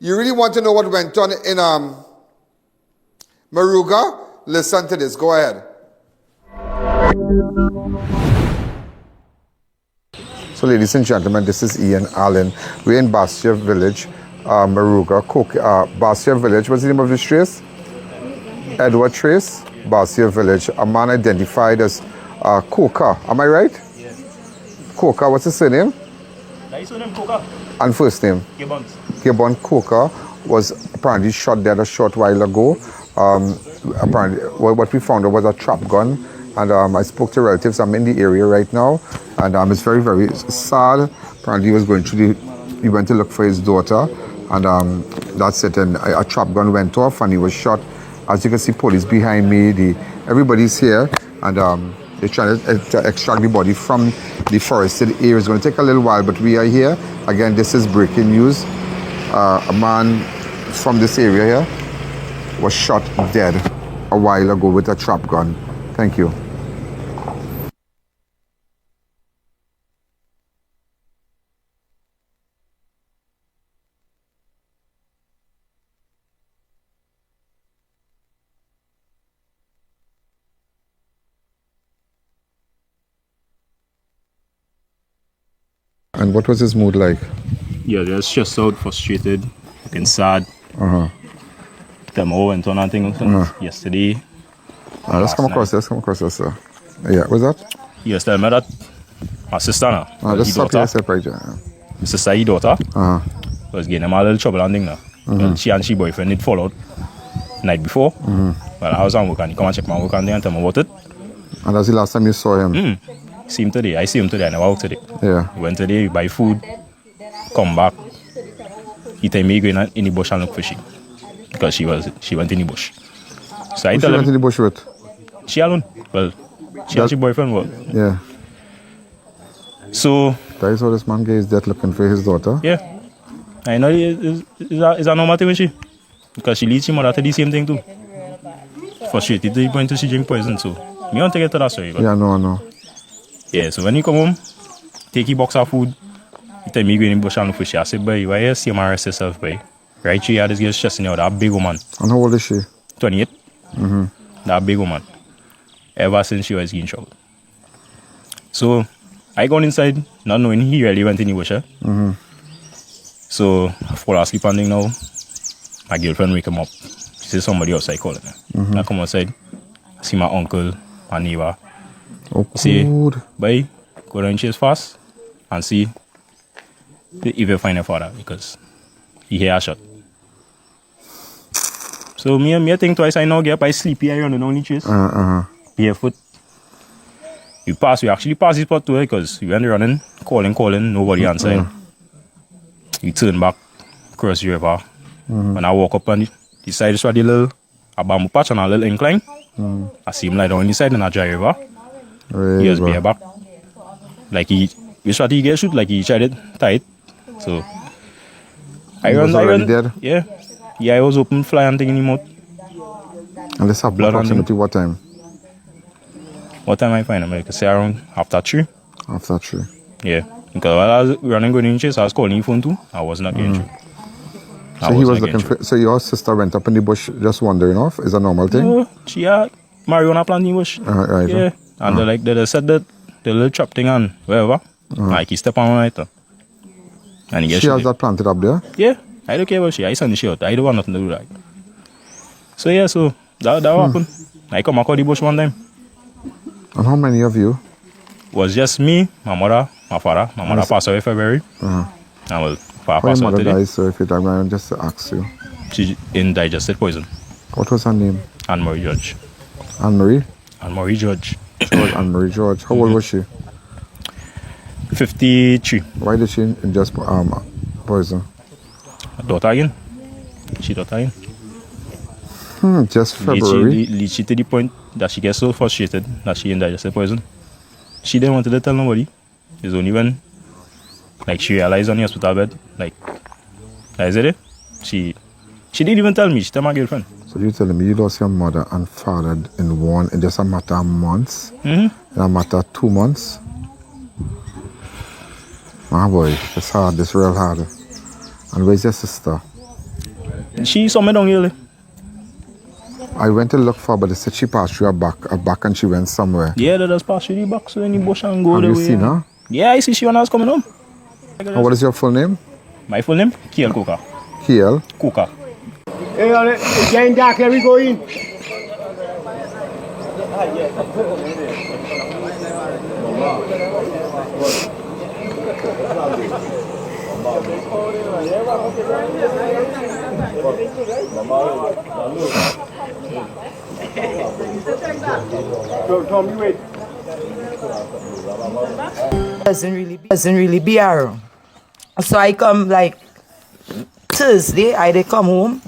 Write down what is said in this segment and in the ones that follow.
you really want to know what went on in Moruga? Listen to this. Go ahead. So, ladies and gentlemen, this is I.A.N. We're in Basse Terre village, Moruga Basse Terre village. What's the name of this trace? Edward Trace, Basse Terre village. A man identified as Coker. Am I right? Yes. Coker. What's his surname? His surname Coker. And first name? Gibbons. Gibbons Coker was apparently shot dead a short while ago. Apparently, what we found was a trap gun, and I spoke to relatives. I'm in the area right now, and it's very, very sad. Apparently, he went to look for his daughter, and that's it. And a trap gun went off, and he was shot. As you can see, police behind me. Everybody's here, and they're trying to extract the body from the forested area. It's going to take a little while, but we are here. Again, this is breaking news. A man from this area here was shot dead a while ago with a trap gun. Thank you. And what was his mood like? Yeah, just stressed out, frustrated, looking sad. Them all went on and things yesterday. Let's come across this, sir. Yeah, what's that? He was telling me that my sister now. Just stop yourself right there. My sister, his daughter, was getting him a little trouble and thing now. Well, she and she boyfriend did fall out night before. Well, I was on work and he come and check my work and tell me about it. And that's the last time you saw him? See him today. I see him today. I never walked today. Yeah. He went today, buy food, come back. He tell me he going in the bush and look for she. Because she went in the bush. So I tell him. She went in the bush with? She alone. Well, she and her boyfriend work. Yeah. So. That is how this man is dead looking for his daughter? Yeah. I know it's a normal thing with she. Because she leads him mother to the same thing too. Frustrated to the point to she drink poison. So, me don't take it to that story. Yeah, no. Yeah, so when he come home, take his box of food, he tell me he go in the bush and look for she. I said, boy, why you see him arrest yourself, boy? Right, she had this girl stressing out, that big woman. And how old is she? 28. That big woman. Ever since she was getting trouble. So, I gone inside, not knowing he really went in the bush. So, I fall asleep and thing now. My girlfriend wake him up. She says somebody outside calling her. I come outside, see my uncle, my neighbor. Oh, see, boy, go down chase fast and see if you find your father because he hear a shot. So me think twice. I now get up, I sleepy, I run the only chase. Barefoot. We actually pass this spot too because we went running, calling, nobody answered. We turn back, cross the river. When I walk up on the side, just a little a bamboo patch and a little incline. I see him lie down on the side in a dry river. He was bareback. Like he shot, he get shoot, like he tried it tight. So I run. Dead? Yeah. Yeah, I was open, fly and taking him out. And this happened approximately what time? What time I find him? I could say around after 3. After 3. Yeah. Because while I was running going in chase, I was calling your phone too. I was not getting through. So he was looking for, so your sister went up in the bush just wandering off? Is that a normal thing? No, she had marijuana plant in the bush. Right. Yeah. And they said that the little trap thing and wherever. Like he step on my right. And he she has that planted up there? Yeah. I don't care about she. I send the shit out. I don't want nothing to do with that. So yeah, so that happened. I come across the bush one time. And how many of you? It was just me, my mother, my father. My mother passed away in February. And well, father passed away today. Mother died, so if you don't mind, just to ask you. She indigested poison. What was her name? Anne-Marie George. Anne-Marie? Anne-Marie George. She was Anne-Marie George. How old was she? 53. Why did she ingest poison? Daughter again. She daughter again. Just February. Lead she to the point that she gets so frustrated that she indigested poison. She didn't want to tell nobody. It's only when she realized on the hospital bed, I said it. She didn't even tell me, she told my girlfriend. So you're telling me you lost your mother and father in just a matter of months? In a matter of 2 months? My boy, it's hard, it's real hard. And where's your sister? She saw me down here. I went to look for her, but they said she passed through her back and she went somewhere. Yeah, they just passed through the box in the bush and go Have the you way. seen her? Yeah, I see she when I was coming home. And what is your full name? My full name? Gibbons Coker. Kiel. Coker. Hey, it's getting dark, let me go in. So, Tommy, wait. Doesn't really be around. So I come like Thursday, I dey come home.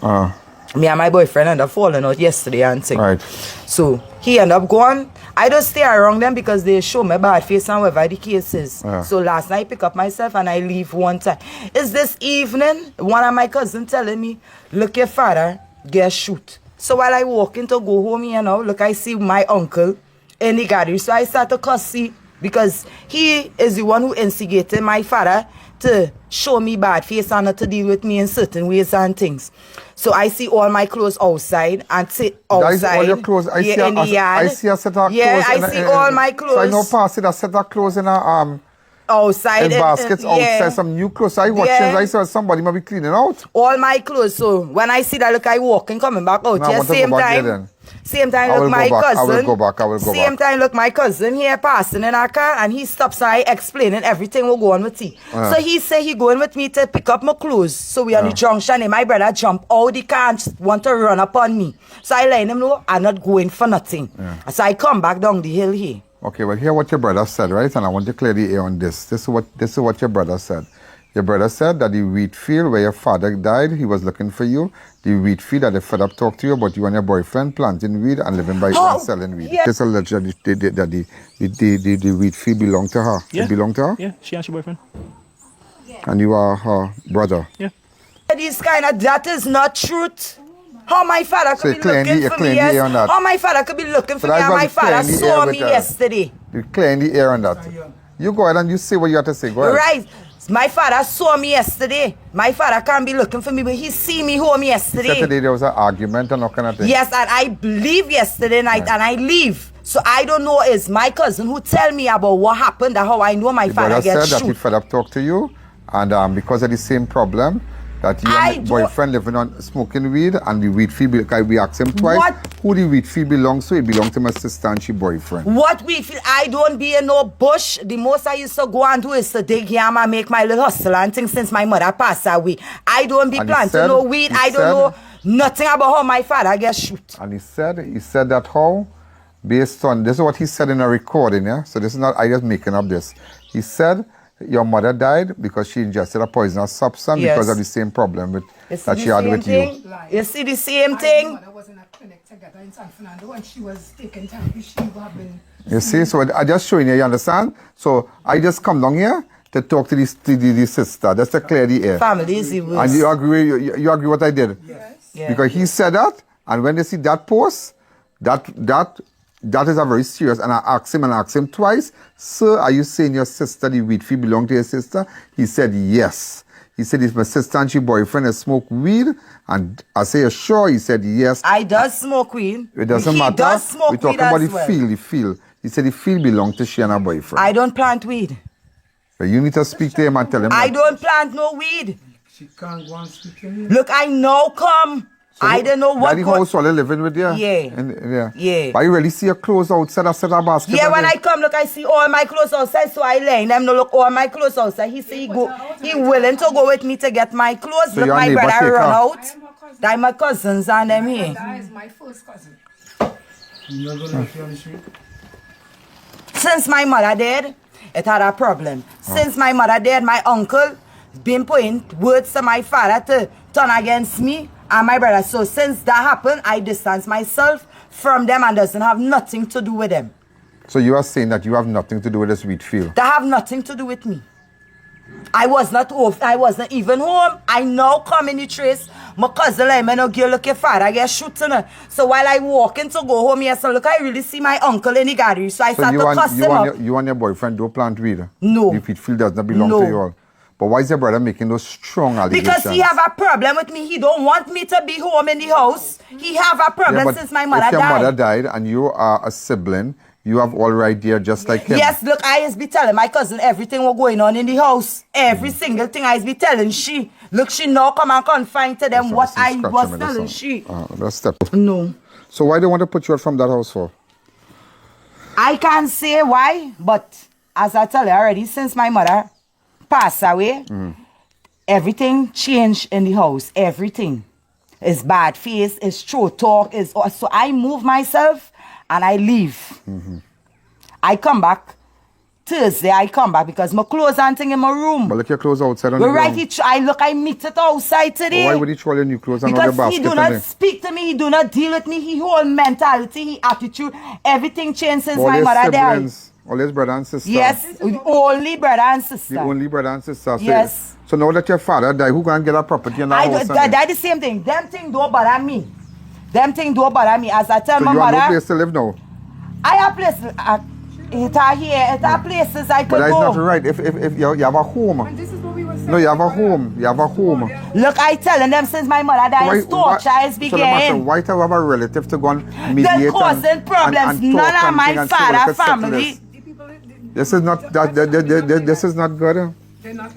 Me and my boyfriend ended up falling out yesterday and thing. Right. So he ended up going. I just stay around them because they show me bad face and whatever the case is. So last night I pick up myself and I leave one time. It's this evening, one of my cousins telling me, look, your father get shoot. So while I walk in to go home here now, look, I see my uncle in the garage. So I start to cussy because he is the one who instigated my father to show me bad face and not to deal with me in certain ways and things. So I see all my clothes outside and sit outside. That is all your clothes. I see in the yard. I see a set of clothes. Yeah, I see all my clothes. So I know past it, a set of clothes in a outside in baskets outside, yeah. some new clothes. So I watch I saw somebody might be cleaning out. All my clothes. So when I see that, look, I walking coming back out. No, Yeah, same time, look, my cousin. I will go back. Same time, look, my cousin here passing in our car and he stops and I explaining everything will go on with he. So he say he going with me to pick up my clothes. So we on the junction and my brother jump out the car and want to run upon me. So I let him know I'm not going for nothing. So I come back down the hill here. Okay, well, hear what your brother said, right? And I want to clear the air on this. This is what your brother said. Your brother said that the wheat field where your father died, he was looking for you. The wheat field that the fed up talked to you about you and your boyfriend planting weed and living by and selling weed. Yeah. It's alleged that the wheat field belonged to her. Yeah. It belonged to her? Yeah, she and her boyfriend. And you are her brother? Yeah. This kind of, that is not truth. How my father could be looking for me, yes. How my father could be looking for me and my father saw me yesterday. You clear in the air on that. You go ahead and you say what you have to say. Go ahead. Right. My father saw me yesterday. My father can't be looking for me, but he see me home yesterday. Yesterday there was an argument and all kind of thing. Yes, and I leave yesterday night and I leave. So I don't know, it's my cousin who tell me about what happened and how I know my father gets said shoot. that he fed up talk to you and because of the same problem that you and your boyfriend living on smoking weed and the weed field, we asked him twice who the weed field belongs to. It belongs to my sister and she boyfriend. What weed field? I don't be in no bush. The most I used to go and do is to dig yam and make my little hustle and things since my mother passed away. I don't be planting no weed. I don't know nothing about how my father gets shoot. And he said that how, based on, this is what he said in a recording, yeah? So this is not, I just making up this. He said, your mother died because she ingested a poisonous substance because of the same problem that she had with you. You see the same thing? My mother was in a clinic together in San Fernando and she was taking therapy. She would have been... You see, so I just showing you understand? So I just come down here to talk to the sister. That's to clear the air. Family is the worst. And you agree what I did? Yes. Yeah. Because he said that, and when they see that post, that is a very serious. And I asked him twice, sir, are you saying your sister, the weed field belong to your sister? He said yes. He said it's my sister and she boyfriend has smoked weed. And I say, you're sure? He said yes. I does smoke weed. It doesn't he matter. He does smoke We're talking weed about as the field. He said the field belongs to she and her boyfriend. I don't plant weed. But you need to speak to him and tell him. I don't plant no weed. She can't go and speak to me. Look, I now come. So I don't know what. Daddy house while living with you? Yeah. Yeah. But you really see your clothes outside of a basket? Yeah, when I come, look, I see all my clothes outside, so I lay them. No, look, all my clothes outside. He say he willing to go with me to get my clothes. So look, my neighbor brother run out. I am her cousin. That my cousins and them here. That is my first cousin. You not gonna be on the street? Since my mother died, it had a problem. Since my mother died, my uncle been putting words to my father to turn against me and my brother. So since that happened, I distance myself from them and doesn't have nothing to do with them. So you are saying that you have nothing to do with this wheat field? That have nothing to do with me. I was not off. I wasn't even home. I now come in the trace. My cousin like me no girl look your father. I get shooting her. So while I walking to go home, yes, look, I really see my uncle in the garage. So I start to cuss him up. You and your boyfriend don't plant weed? No. The wheat field does not belong to you all? But why is your brother making those strong allegations? Because he have a problem with me. He don't want me to be home in the house. He have a problem but since my mother if your died. mother died and you are a sibling, you have all right there just like him. Yes, look, I used to be telling my cousin everything was going on in the house. Every single thing I used to be telling she. Look, she now come and confine to them what I was telling she. Let's step. No. So why do they want to put you out from that house for? I can't say why, but as I tell you already, since my mother passed away, everything changed in the house. Everything. It's bad face, it's true talk. So I move myself and I leave. I come back. Thursday I come back because my clothes and thing in my room. But look your clothes outside on the ground. I meet it outside today. Why would he throw your new clothes and all your Because basket? he do not speak to me, he do not deal with me, he whole mentality, he attitude, everything changed since my mother died. All his brother and sister. Yes, only brother and sister. The only brother and sister. Yes. So now that your father died, who gonna get a property in that house? That's the same thing. Them thing don't bother me. Them thing don't bother me. As I tell my you mother. have no place to live now? I have places. It are here. It are places I could go. But that's not right. If you have a home. And this is what we were saying. No, you have a home. You have a home. Look, I telling them since my mother died, it's torture is beginning. Why do you have a relative to go and mediate? They're causing problems. None of my father family. This is not this is not good.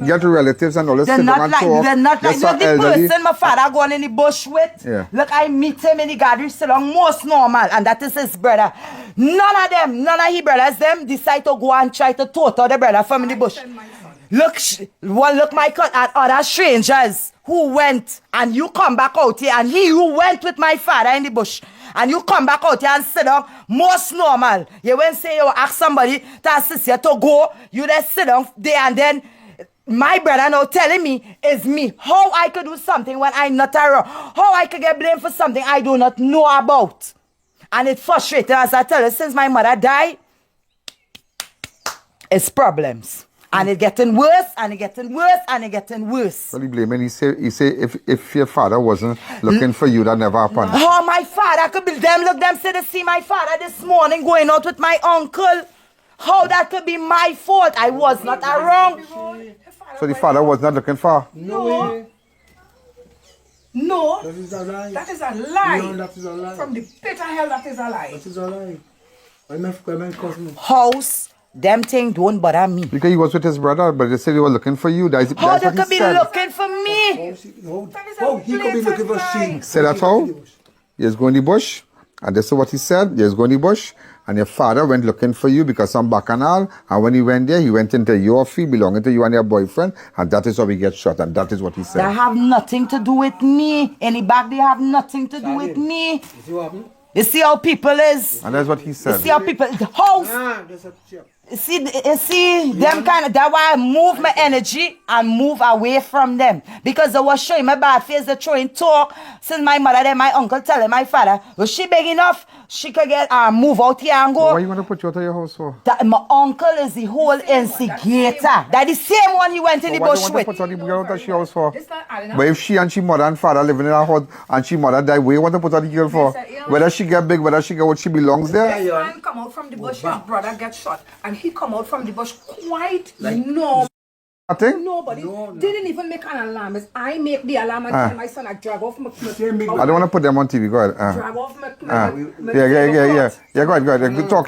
Get relatives and all this. They're not like the person my father going in the bush with. Yeah. Look, I meet him in the garden still on most normal, and that is his brother. None of his brothers them decide to go and try to total the brother from in the bush. Look, my at other strangers who went, and you come back out here, and he who went with my father in the bush, and you come back out here and sit down, most normal. You won't say you ask somebody to assist you to go, you just sit down there, and then my brother now telling me is me how I could do something when I'm not around, how I could get blamed for something I do not know about. And it's frustrating, as I tell you, since my mother died, it's problems. And it's getting worse, and it's getting worse, and it's getting worse. Well, he blaming. He say if your father wasn't looking for you, that never happened. Oh, my father could be them. Look, them say they see my father this morning going out with my uncle. How that could be my fault? I was not around. So the father was not looking for? No. That is a lie. That is a lie. No, that is a lie. From the pit of hell, that is a lie. That is a lie. I'm cousin. House, them thing don't bother me. Because he was with his brother, but they said he was looking for you. That's How what they he could be said. looking for me? Oh, he could be looking for sheep. Say that how? He was going in the bush, and this is what he said. He was going in the bush, and your father went looking for you because some bacchanal, and when he went there, he went into your field belonging to you and your boyfriend, and that is how he gets shot, and that is what he said. That have nothing to do with me. In the back, they have nothing to do with me. You see what happened? You see how people is? And that's what he You said. see how people, the house. There's a chip. You see them kind of, that's why I move my energy and move away from them. Because they was showing my bad face, they're throwing talk. Since my mother and my uncle telling my father, was she big enough? She could get move out here and go. Why you want to put you out of your house for? That my uncle is the whole instigator. That the same one he went in the Why bush you want with. to put her out of she house for? It's not adding up. But if she and she mother and father living in a house and she mother die, where you want to put her the girl for? Whether she get big, whether she get what she belongs there? This man come out from the bush, his brother get shot, and he come out from the bush quite normal. Nothing? Nobody didn't even make an alarm. It's I make the alarm and tell my son I drag off my I don't want to put them on TV. Go ahead. drag off my Yeah. Go ahead. You can talk.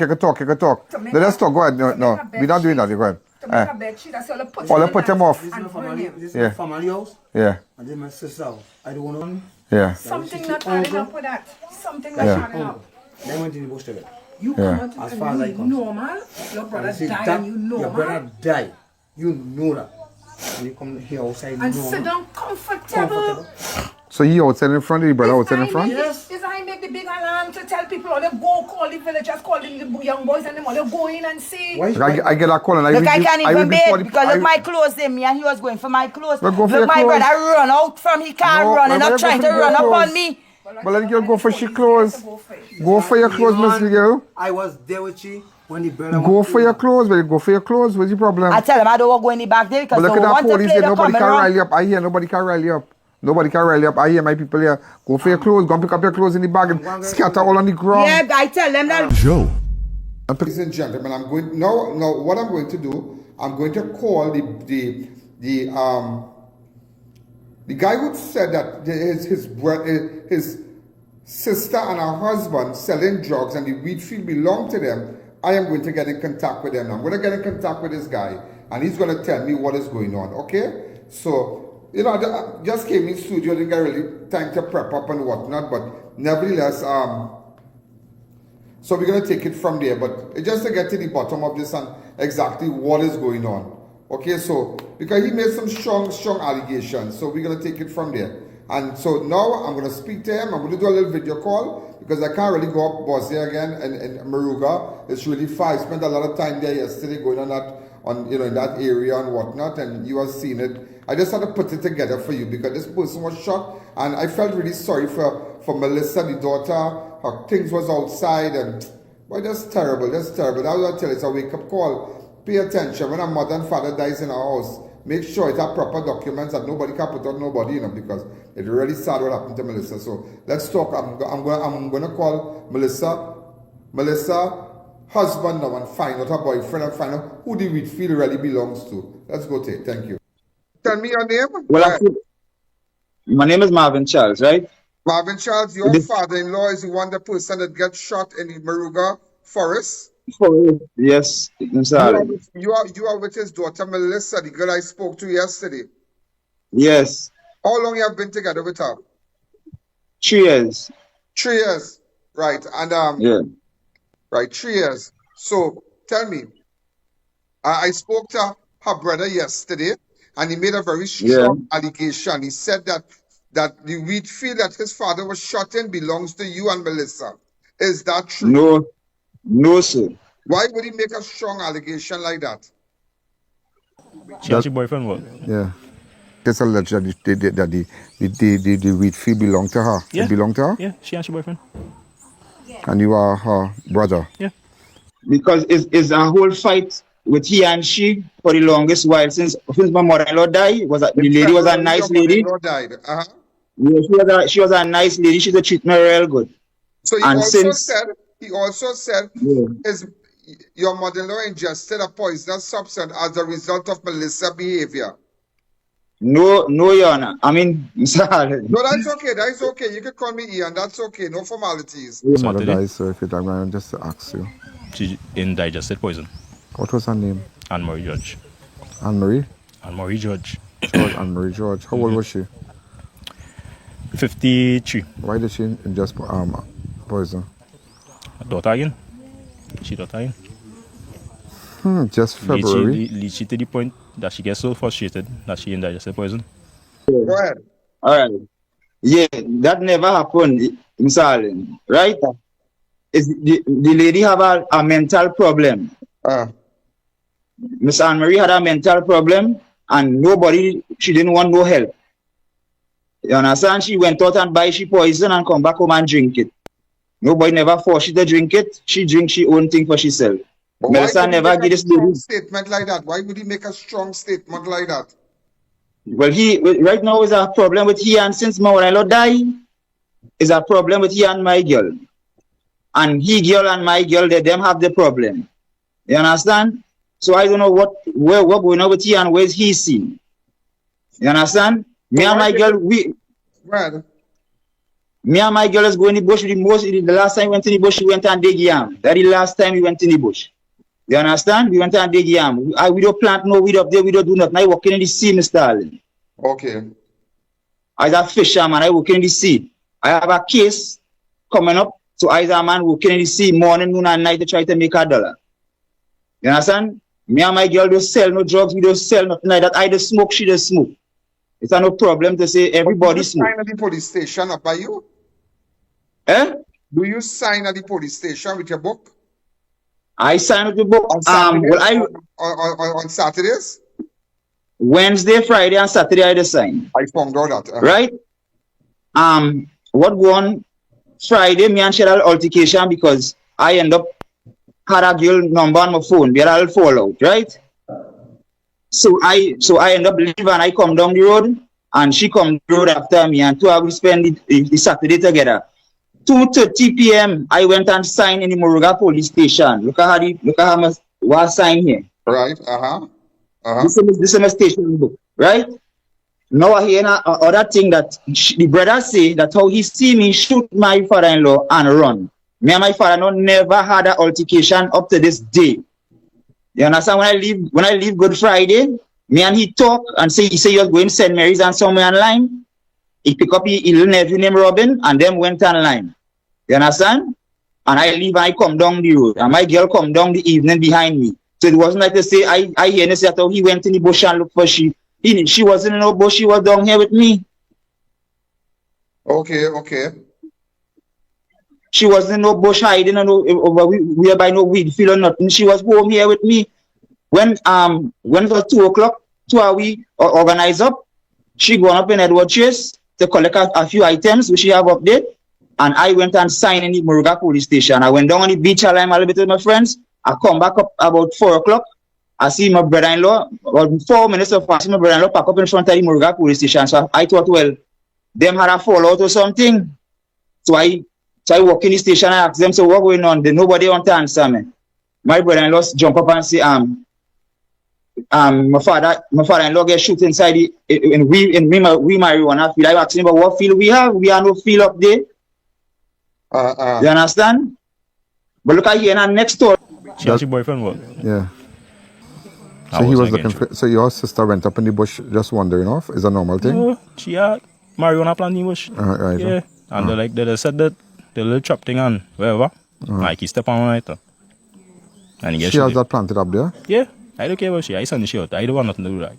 Let us talk. Go ahead. No. We're not doing that. Go ahead. To make a bed sheet, that's all I put All I him put in him off. This is and my bring family. him. This is Yeah. my family house. Yeah. And this is my sister house. I don't want to. Yeah. Something not adding up with that. Something not Yeah. adding up. They went in the bush together. You Yeah. come out As and far as I you concerned. normal. Your brother I say died that and you your normal. brother died. You know that. And you come here outside And normal. sit down comfortable. So he outside in front, the brother outside in front? Yes. Is I make the big alarm to tell people all they go call the villagers, call the young boys and them all they go in and see. Why? I get a call and I Look, I read can't the- even before bear the- because I- look my clothes in me and he was going for my clothes. Well, go for Look, your my clothes. brother run out from he can't No, run and well, not go trying for to your run up clothes. on me. But let the girl go for she clothes. Go for your clothes, Miss Girl. I was there with you when the brother Go for your clothes, baby. Go for your clothes. What's the problem? I tell him I don't want to go in the back there because But they look at that want to police play there. the Nobody can camera. rile you up. I hear nobody can rile you up. Nobody can rile you up. I hear my people here. Go for your clothes. Go and pick up your clothes in the bag and scatter all on the ground. Yeah, I tell them that. Joe. Ladies and gentlemen, I'm going now. What I'm going to do, I'm going to call the the guy who said that his sister and her husband selling drugs and the wheat field belonged to them, I am going to get in contact with them now. I'm going to get in contact with this guy and he's going to tell me what is going on, okay? So, you know, I just came in studio, didn't get really time to prep up and whatnot, but nevertheless, so we're going to take it from there, but just to get to the bottom of this and exactly what is going on. Okay, so, because he made some strong allegations, so we're going to take it from there. And so now I'm going to speak to him. I'm going to do a little video call because I can't really go up Basse Terre again in Moruga. It's really far. I spent a lot of time there yesterday going on that, in that area and whatnot, and you have seen it. I just had to put it together for you because this person was shot, and I felt really sorry for Melissa, the daughter. Her things was outside, and boy, that's terrible. That's terrible. That's what I tell you. It's a wake-up call. Pay attention. When a mother and father dies in our house, make sure it have proper documents that nobody can put on nobody, because it really sad what happened to Melissa. So let's talk. I'm going to call Melissa husband now and find out her boyfriend and find out who the wheat field really belongs to. Let's go take. Thank you. Tell me your name. Well, my name is Marvin Charles, right? Marvin Charles, your father-in-law is the person that gets shot in the Moruga forest. Yes, You are with his daughter Melissa, the girl I spoke to yesterday. yes, How long you have been together with her? 3 years. 3 years. Right. And Yeah, right, 3 years. So tell me, I spoke to her brother yesterday and he made a very strong allegation. He said that the wheat field that his father was shot in belongs to you and Melissa. Is that true? no, sir. Why would he make a strong allegation like that? She and her boyfriend what? Yeah. It's alleged that the wheat field belonged to her. Yeah. It belonged to her? Yeah, she and her boyfriend. And you are her brother. Yeah. Because it's a whole fight with he and she for the longest while since my mother-in-law died. The lady was a nice lady. Your died. Yeah, she was a nice lady. She used to treat me real good. So he also said Yeah. your mother-in-law ingested a poisonous substance as a result of Melissa's behavior. No, Your Honor. I mean, sorry. No, that's okay. That's okay. You can call me I.A.N. That's okay. No formalities. Yeah. Mother Saturday. died, so if you don't mind, just to ask you. She indigested poison. What was her name? Anne-Marie George. Anne-Marie? Anne-Marie George. George, Anne-Marie George. How old was she? 53. Why did she ingest poison? Daughter again. She daughter again. Just February. Lead she to the point that she gets so frustrated that she indigested poison. Go ahead. All right. Yeah, that never happened, Mr. Allen. Right? The lady have a mental problem. Miss Anne-Marie had a mental problem and she didn't want no help. You understand? She went out and buy she poison and come back home and drink it. Nobody never forced she to drink it. She drinks she own thing for herself. Melissa never give this lady statement like that. Why would he make a strong statement like that? Well, right now is a problem with he, and since my mother-in-law died, is a problem with he and my girl. And he girl and my girl, them have the problem. You understand? So I don't know what going on with he and where's he seen. You understand? Me and my girl, me and my girl is going in the bush the last time we went in the bush, we went and dig yam. That's the last time we went in the bush. You understand? We went and dig yam. We don't plant no weed up there, we don't do nothing. I working in the sea, Mr. Allen. Okay. As a fisherman, I work in the sea. I have a case coming up. So I as a man working in the sea morning, noon and night to try to make $1. You understand? Me and my girl don't sell no drugs, we don't sell nothing like that. I just smoke, she just smoke. It's no problem to say everybody smoke. Sign at the police station up by you? Eh? Do you sign at the police station with your book? I sign with the book. On Saturdays? On Saturdays? Wednesday, Friday, and Saturday I just sign. I found out that. Right? What one Friday, me and she had an altercation because I end up had a girl number on my phone. We had a little fallout, right? So I end up leaving and I come down the road and she come the road after me and two of we spend the Saturday together. 2:30 p.m. I went and signed in the Moruga Police Station. Look at how much was signed here. Right. This is my station book. right? Now I hear other thing that the brother say that how he see me shoot my father-in-law and run. Me and my father-in-law never had an altercation up to this day. You understand? When I leave Good Friday, me and he talk and say he say he was going to St. Mary's and somewhere online. He pick up his little nephew named Robin and them went online. You understand? And I leave and I come down the road. And my girl come down the evening behind me. So it wasn't like to say I hear and say that he went in the bush and look for she. She wasn't in no bush, she was down here with me. Okay, okay. She wasn't in no bush hiding or no whereby no weed field or nothing. She was home here with me. When it was 2 o'clock, 2 hours we organize up, she gone up in Edward Chase to collect a few items which she have up there. And I went and signed in the Moruga Police Station. I went down on the beach a little bit with my friends. I come back up about 4 o'clock. I see my brother-in-law, about 4 minutes of I see my brother-in-law pack up in front of the Moruga Police Station. So I thought, well, them had a fallout or something. So I walk in the station and ask them, so what going on? Nobody want to answer me. My brother-in-law jump up and say, my father-in-law get shoot inside we marijuana field. I asked him about what field we have. We have no field up there. You understand? But look at here in next door. She has your boyfriend what? Yeah. So he was looking for, so your sister went up in the bush just wandering off? Is a normal thing? No, she had marijuana plant in the bush. Right. Yeah. And they said that the little chop thing and whatever. Like he step on it. And he she has that planted up there? Yeah. I don't care about she. I send the shit. I don't want nothing to do with that.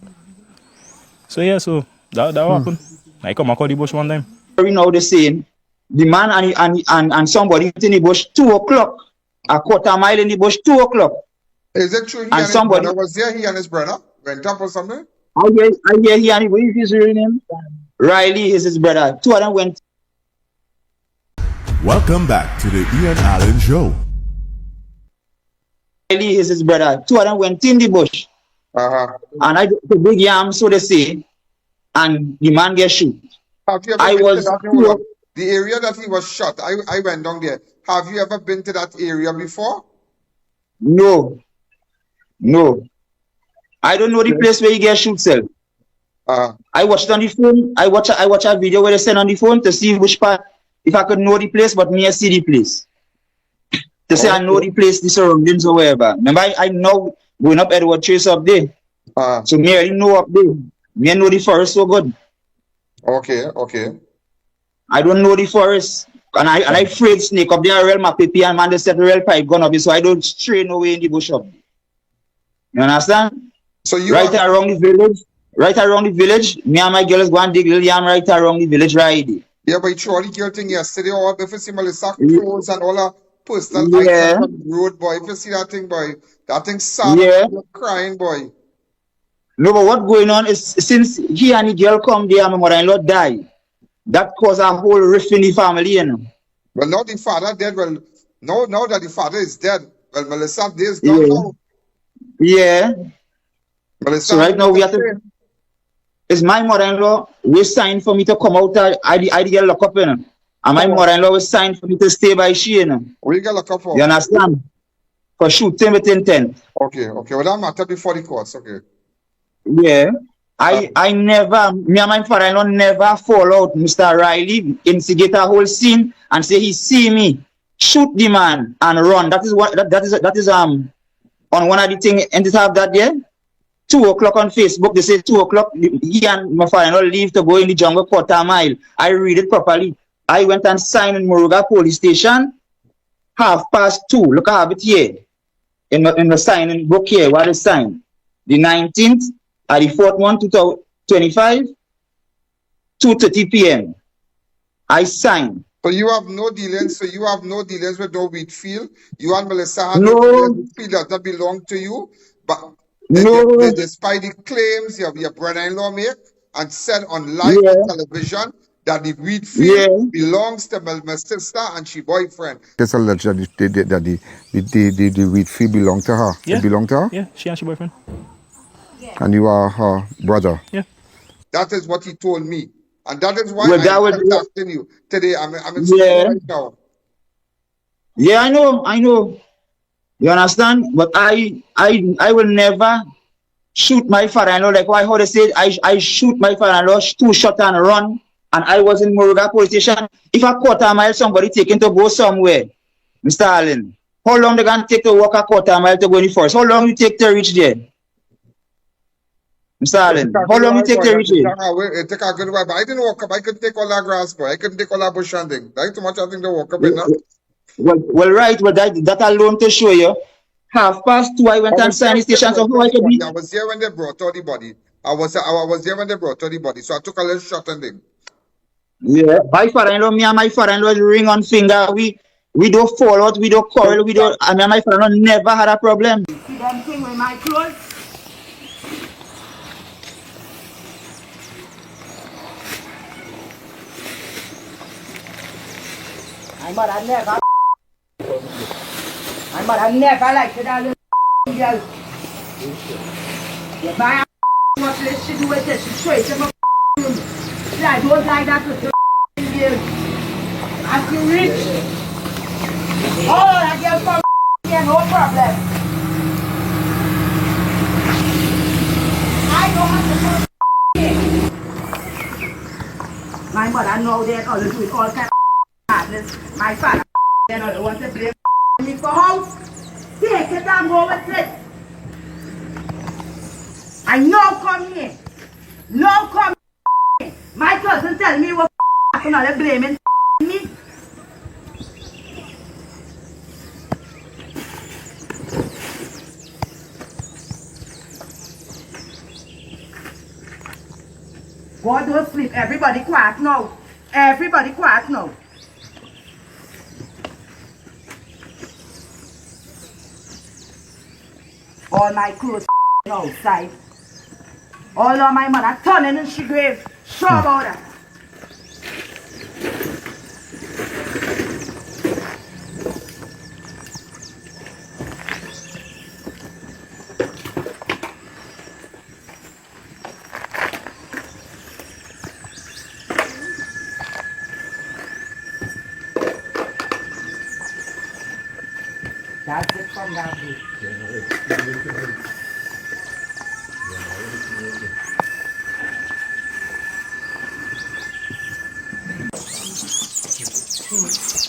So yeah, so that happened. I come across the bush one time. You know the saying, the man and somebody in the bush 2 o'clock. A quarter mile in the bush 2 o'clock. Is it true he and somebody his brother was there? He and his brother went up or something? I hear he and what is his real name? Riley is his brother. Two of them went. Welcome back to the I.A.N Show. Riley is his brother. Two of them went in the bush. And I the big yam, so they say, and the man get shot. Have you ever been to that the area that he was shot? I went down there. Have you ever been to that area before? No. I don't know the place where he get shot, sir. I watched on the phone. I watch a video where they send on the phone to see which part, if I could know the place, but me I see the place. To say I know the place, the surroundings or wherever. Remember, I know going up Edward Chase up there. So me already know up there. Me I know the forest so good. Okay. I don't know the forest. And I afraid snake up there real my papi and man they set the real pipe gun up, so I don't stray no way in the bush up. You understand? So you right around the village, me and my girls go and dig little yam right around the village right there. Yeah, but you saw the girl thing yesterday, or if you see Melissa clothes and all that personal items on the road, boy. If you see that thing, boy, that thing sad, you're crying, boy. No, but what going on is since he and the girl come there and my mother-in-law die, that caused a whole rift in the family, you know. Well, now the father dead. Well, now that the father is dead, well, Melissa is gone now. Yeah. Melissa, so right now we have to. It's my mother-in-law we signed for me to come out. I get locked up, you know. And my mother-in-law was signed for me to stay by she, you know. What you get locked up for? You understand? For shooting with intent. Okay. Well, that matter before the courts, okay. Yeah. I never, me and my father-in-law never fall out. Mr. Riley instigate a whole scene and say he see me, shoot the man and run. That is on one of the things and it have that there. 2 o'clock on Facebook, they say 2 o'clock, he and my father-in-law leave to go in the jungle quarter mile. I read it properly. I went and signed in Moruga Police Station, 2:30. Look, I have it here. In the signing book here, what is signed? The 19th, at the 4th one, 2025, 2:30 p.m. I signed. So you have no dealings. With no wheat field. You and Melissa have no dealings. Field does not belong to you. But despite the claims your brother-in-law make and said on live television that the wheat field belongs to my sister and she boyfriend. It's alleged that the wheat field belonged to her. Yeah. It belonged to her? Yeah, she and she boyfriend. And you are her brother? Yeah. That is what he told me. And that is why I'm contacting you today. I'm in school right now. Yeah, I know. You understand? But I will never shoot my father-in-law, like how they say, I shoot my father-in-law, 2 shots and run, and I was in Moruga Police Station. If a quarter mile somebody taking to go somewhere, Mr. Allen, how long they gonna take to walk a quarter mile to go in the forest? How long you take to reach there? Mr. Allen, how long you take to reach there? It take a good while, but I didn't walk up. I couldn't take all that grass, boy. I couldn't take all that bush and thing. That's too much I think to walk up in now. Well, right, well, that alone to show you. 2:30, I went and signed the station, so how I could be? I was there when they brought out the body. I was there when they brought out the body, so I took a little shot and thing. Yeah, my father-in-law, me and my father-in-law ring on finger. We don't fall out, we don't quarrel, we don't. I mean, my father-in-law never had a problem. See them thing with my clothes? My mother never liked that little girl. You buy a much she do with it, she straight to my room. See, I don't like that little girl. As you rich, oh, that girl from here, no problem. I don't have to my mother know that all doing all kind of madness. My father, you know, they want to blame me for house. Take it and go with it. I know come here. No come here. My cousin tell me what they're blaming me. God don't sleep. Everybody quiet now. Everybody quiet now. All my clothes outside. All of my mother turning in she grave. Sure about that. That's it from that day.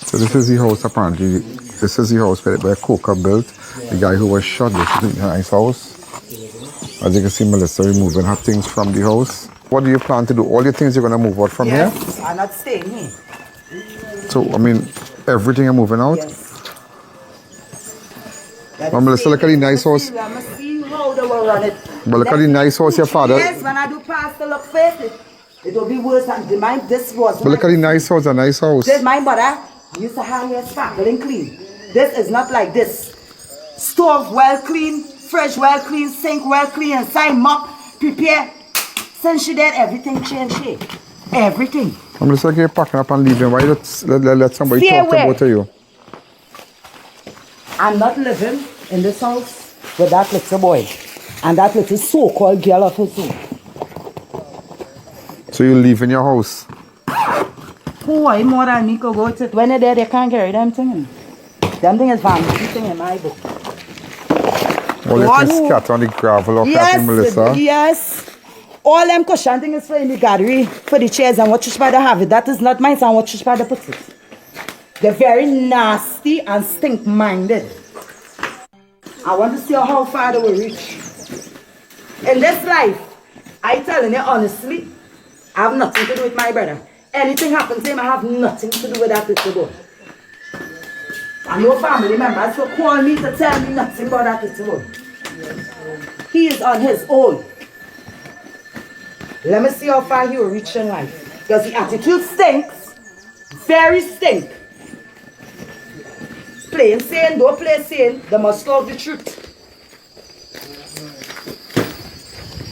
So this is the house apparently. This is the house where Coker built. The guy who was shot, this is his house. As you can see, Melissa removing her things from the house. What do you plan to do? All your things you're going to move out from here? Yes, I'm not staying here. So, I mean, everything you're moving out? Yes. Well, Melissa, look at the nice house. I'm going to see how they will run it. But look at the nice house your father. Yes, when I do pass the look face, it will be worse than mine. This was. But look at the nice house, a nice house. This my mother used to have here sparkling clean. This is not like this. Stove well clean, fridge well clean, sink well clean, inside mop, prepare. Since she did, everything changed here. Everything. I'm just like you're packing up and leaving. Why let somebody talk about you? I'm not living in this house with that little boy and that little so-called girl of his own. So you live in your house? Who more than me could go to it. When they're there, they can't carry them things. Them things is vanity thing in my book. All the things scattered on the gravel of Melissa? Yes. All them cushion things is for in the gallery, for the chairs and what you should have it. That is not mine, and what you should put it. They're very nasty and stink-minded. I want to see how far they will reach. In this life, I telling you honestly, I have nothing to do with my brother. Anything happens to him, I have nothing to do with that little boy. And no family members will call me to tell me nothing about that little boy. He is on his own. Let me see how far he will reach in life. Because the attitude stinks. Very stink. Plain saying, don't play saying, they must talk the truth.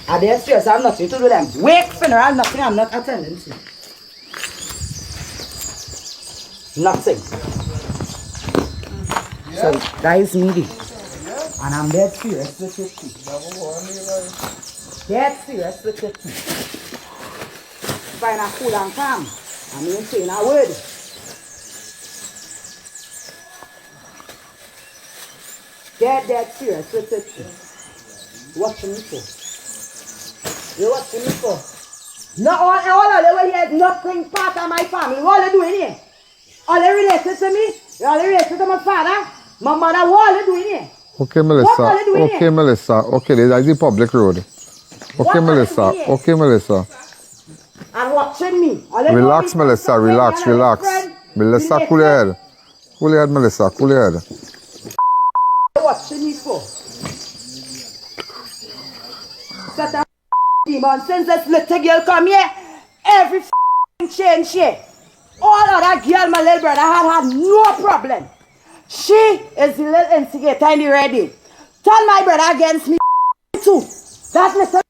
And they're serious, I have nothing to do with them. Wake funeral, nothing, I'm not attending to. Nothing. So that is me. And I'm dead serious with it too. Dead serious with it too. Find a cool and calm. I mean saying a word. Dead serious with it too. Watching me for. You watching me for? No, all of the way here is nothing part of my family. What are you doing here? All they related to me? You all related to my father? My mother, what are you doing here? Okay, Melissa. What are you doing Okay, here? Melissa. Okay, this is the public road. Okay, What are you Melissa. doing here? Okay, Melissa. And watching me. All they Relax, know me Melissa. from Relax, somewhere, relax. friend, Melissa, cool your head. Cool your head, Melissa. Cool your head. Watching me for? Set a demon since this little girl come here. Every change here. All of that girl, my little brother, had no problem. She is the little instigator in the ready. Turn my brother against me too. That little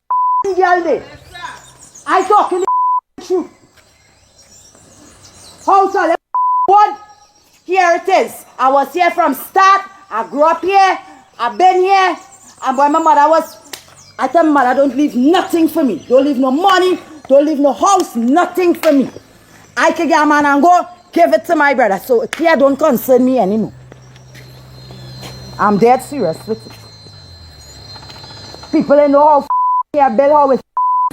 girl did. I talking the truth. House of the one. Here it is. I was here from start. I grew up here. I've been here. And when my mother was, I tell my mother, don't leave nothing for me. Don't leave no money. Don't leave no house. Nothing for me. I can get a man and go give it to my brother. So here don't concern me anymore. I'm dead serious with it. People in know how here build how it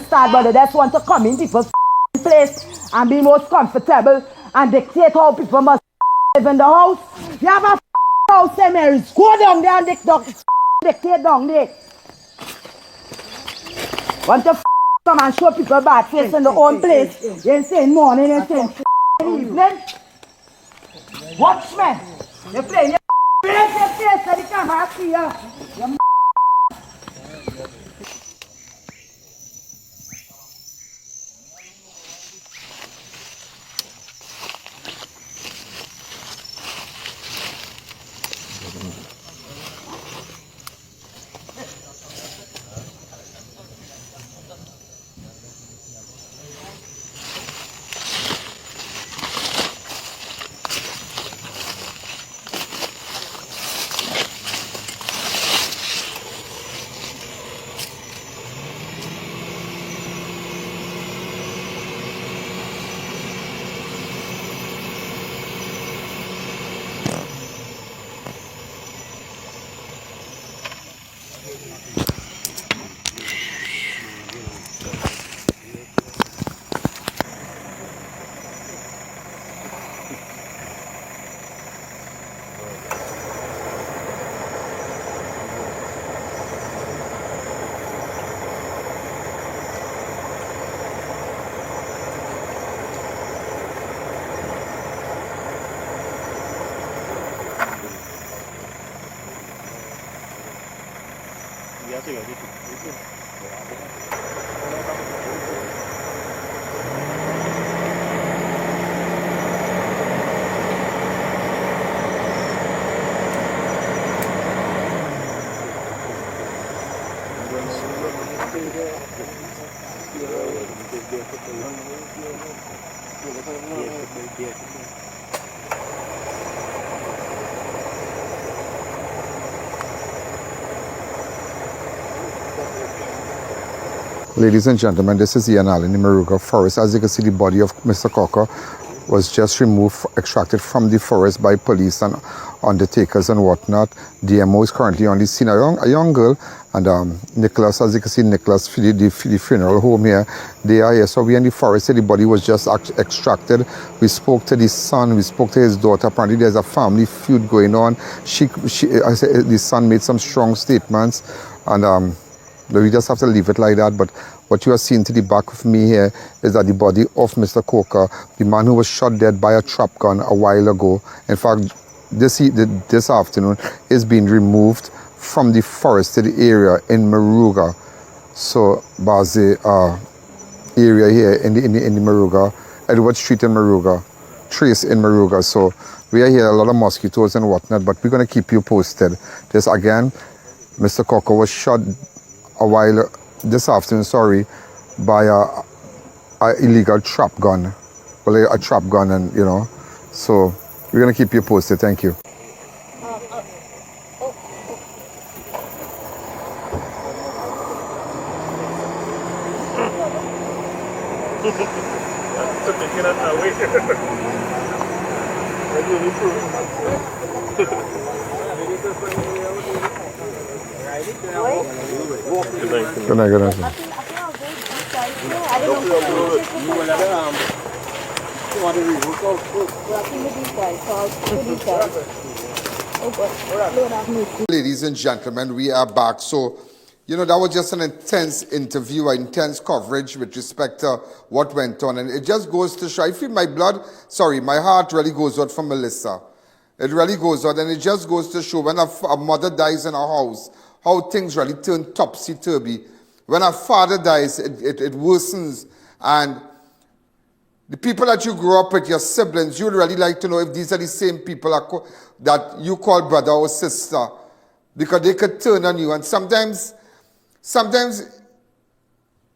start, but they just want to come in people's place and be most comfortable and dictate how people must live in the house. You have a house, St. Mary's. Go down there and dictate down there. Want to come and show people bad face in the own place. They say morning, they say evening. Watchmen, they play your face so the camera see you. Ladies and gentlemen, this is I.A.N in the Moruga Forest. As you can see, the body of Mr. Coker was just removed, extracted from the forest by police and undertakers and whatnot. DMO is currently on the scene. A young girl and Nicholas, as you can see, Nicholas, the funeral home here, they are here. So we in the forest, the body was just extracted. We spoke to the son, we spoke to his daughter. Apparently there's a family feud going on. The son made some strong statements and we just have to leave it like that. But what you are seeing to the back of me here is that the body of Mr. Coker, the man who was shot dead by a trap gun a while ago, in fact, this afternoon, is being removed from the forested area in Moruga. So, Basse area here in the Moruga, Edward Street in Moruga, Trace in Moruga. So, we are here, a lot of mosquitoes and whatnot, but we're going to keep you posted. This again, Mr. Coker was shot this afternoon, by a illegal trap gun. Well, a trap gun, and you know, so we're gonna keep you posted. Thank you. Good night, good night. Ladies and gentlemen, we are back. So, you know, that was just an intense interview, intense coverage with respect to what went on. And it just goes to show, I feel my heart really goes out for Melissa. It really goes out, and it just goes to show when a mother dies in a house, how things really turn topsy-turvy. When a father dies, it worsens. And the people that you grew up with, your siblings, you'd really like to know if these are the same people that you call brother or sister, because they could turn on you. And sometimes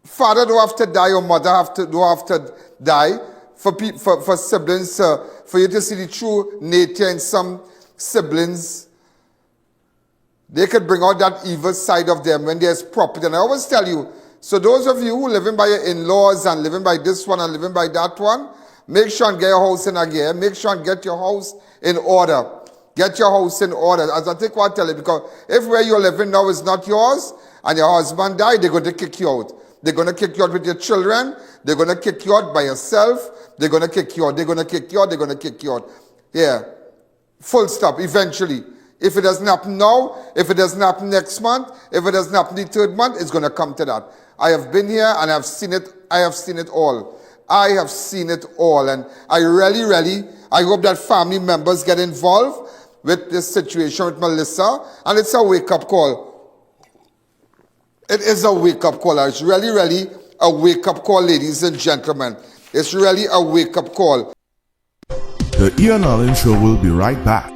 father don't have to die or mother don't have to die for siblings, for you to see the true nature in some siblings. They could bring out that evil side of them when there's property. And I always tell you, so those of you who living by your in-laws and living by this one and living by that one, make sure and get your house in gear. Make sure and get your house in order. Get your house in order. As I think what I tell you, because if where you're living now is not yours and your husband died, they're going to kick you out. They're going to kick you out with your children. They're going to kick you out by yourself. They're going to kick you out. They're going to kick you out. They're going to kick you out. Yeah. Full stop. Eventually. If it doesn't happen now, if it doesn't happen next month, if it doesn't happen the third month, it's going to come to that. I have been here and I've seen it. I have seen it all. I have seen it all. And I really, I hope that family members get involved with this situation with Melissa. And it's a wake-up call. It is a wake-up call. It's really a wake-up call, ladies and gentlemen. It's really a wake-up call. The I.A.N. Show will be right back.